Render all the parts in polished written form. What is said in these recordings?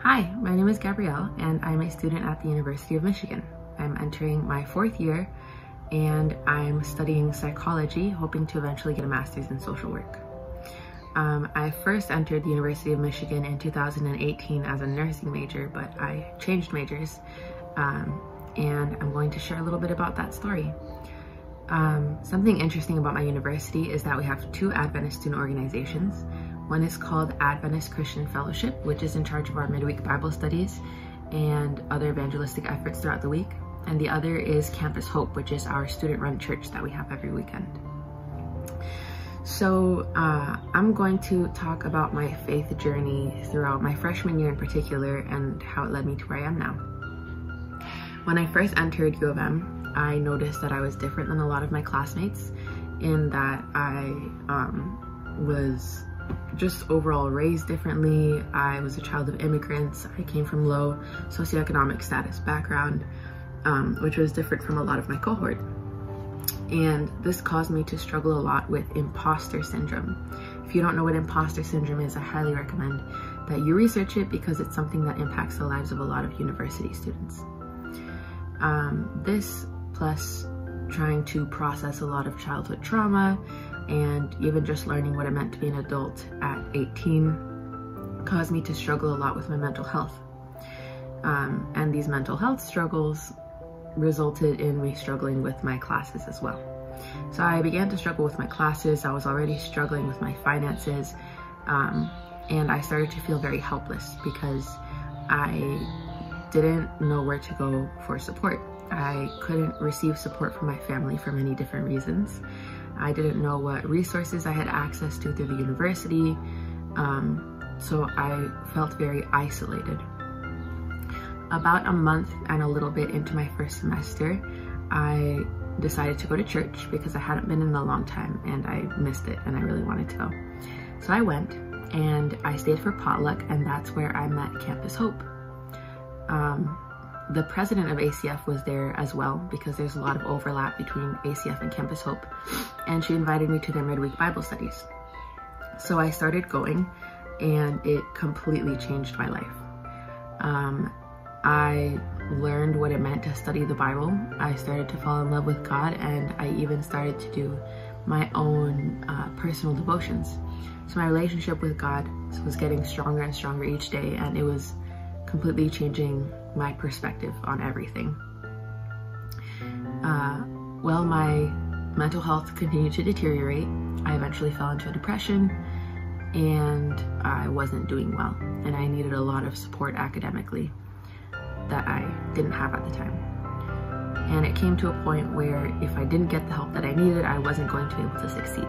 Hi, my name is Gabrielle and I'm a student at the University of Michigan. I'm entering my 4th year and I'm studying psychology, hoping to eventually get a master's in social work. I first entered the University of Michigan in 2018 as a nursing major, but I changed majors and I'm going to share a little bit about that story. Something interesting about my university is that we have 2 Adventist student organizations. One is called Adventist Christian Fellowship, which is in charge of our midweek Bible studies and other evangelistic efforts throughout the week. And the other is Campus Hope, which is our student-run church that we have every weekend. So I'm going to talk about my faith journey throughout my freshman year in particular and how it led me to where I am now. When I first entered U of M, I noticed that I was different than a lot of my classmates in that I was just overall raised differently. I was a child of immigrants. I came from low socioeconomic status background, which was different from a lot of my cohort. And this caused me to struggle a lot with imposter syndrome. If you don't know what imposter syndrome is, I highly recommend that you research it because it's something that impacts the lives of a lot of university students. This plus trying to process a lot of childhood trauma and even just learning what it meant to be an adult at 18 caused me to struggle a lot with my mental health. And these mental health struggles resulted in me struggling with my classes as well. So I began to struggle with my classes. I was already struggling with my finances, and I started to feel very helpless because I didn't know where to go for support. I couldn't receive support from my family for many different reasons. I didn't know what resources I had access to through the university, so I felt very isolated. About a month and a little bit into my first semester, I decided to go to church because I hadn't been in a long time and I missed it and I really wanted to go. So I went and I stayed for potluck, and that's where I met Campus Hope. The president of ACF was there as well because there's a lot of overlap between ACF and Campus Hope, and she invited me to their midweek Bible studies. So I started going and it completely changed my life. I learned what it meant to study the Bible. I started to fall in love with God, and I even started to do my own personal devotions. So my relationship with God was getting stronger and stronger each day, and it was completely changing my perspective on everything. Well, my mental health continued to deteriorate. I eventually fell into a depression and I wasn't doing well, and I needed a lot of support academically that I didn't have at the time. And it came to a point where if I didn't get the help that I needed, I wasn't going to be able to succeed.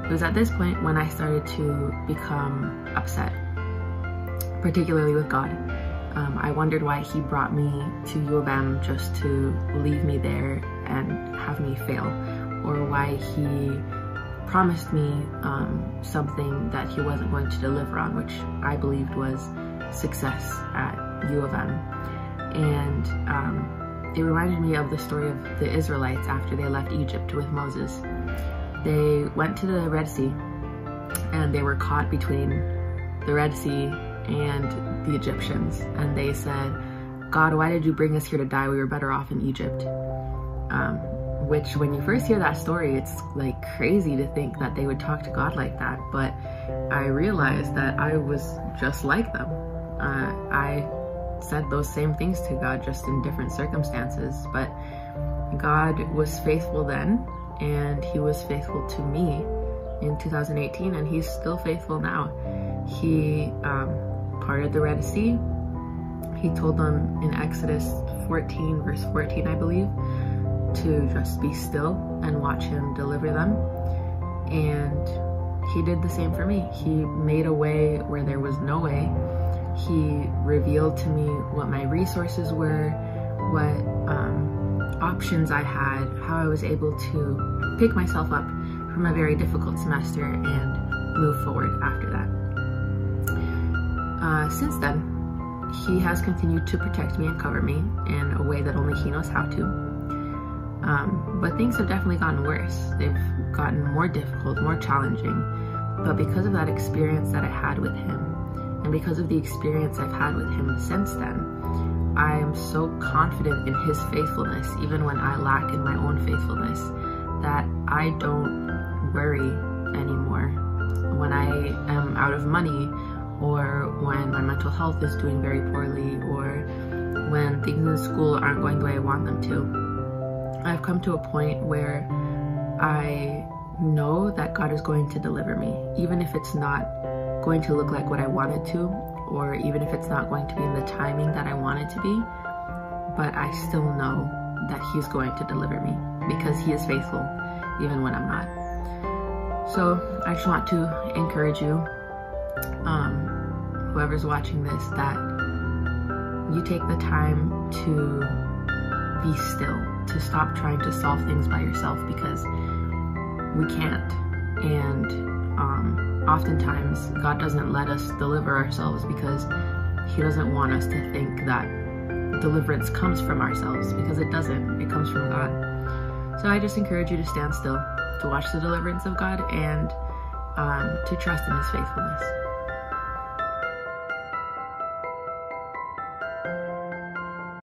It was at this point when I started to become upset, particularly with God. I wondered why he brought me to U of M just to leave me there and have me fail, or why he promised me something that he wasn't going to deliver on, which I believed was success at U of M. And it reminded me of the story of the Israelites after they left Egypt with Moses. They went to the Red Sea and they were caught between the Red Sea and the Egyptians, and they said, "God, why did you bring us here to die? We were better off in Egypt." Which, when you first hear that story, it's like crazy to think that they would talk to God like that, but I realized that I was just like them. I said those same things to God, just in different circumstances, but God was faithful then, and he was faithful to me in 2018, and he's still faithful now. He parted the Red Sea. He told them in Exodus 14 verse 14, I believe, to just be still and watch him deliver them. And he did the same for me. He made a way where there was no way. He revealed to me what my resources were, what options I had, how I was able to pick myself up from a very difficult semester and move forward after that. Since then, he has continued to protect me and cover me in a way that only he knows how to. But things have definitely gotten worse. They've gotten more difficult, more challenging. But because of that experience that I had with him, And because of the experience I've had with him since then, I am so confident in his faithfulness, even when I lack in my own faithfulness, that I don't worry anymore when I am out of money, or when my mental health is doing very poorly, or when things in school aren't going the way I want them to. I've come to a point where I know that God is going to deliver me, even if it's not going to look like what I want it to, or even if it's not going to be in the timing that I want it to be, but I still know that He's going to deliver me because He is faithful, even when I'm not. So I just want to encourage you, whoever's watching this, that you take the time to be still, to stop trying to solve things by yourself, because we can't. And oftentimes God doesn't let us deliver ourselves because He doesn't want us to think that deliverance comes from ourselves, because it doesn't. It comes from God. So I just encourage you to stand still, to watch the deliverance of God, and to trust in His faithfulness.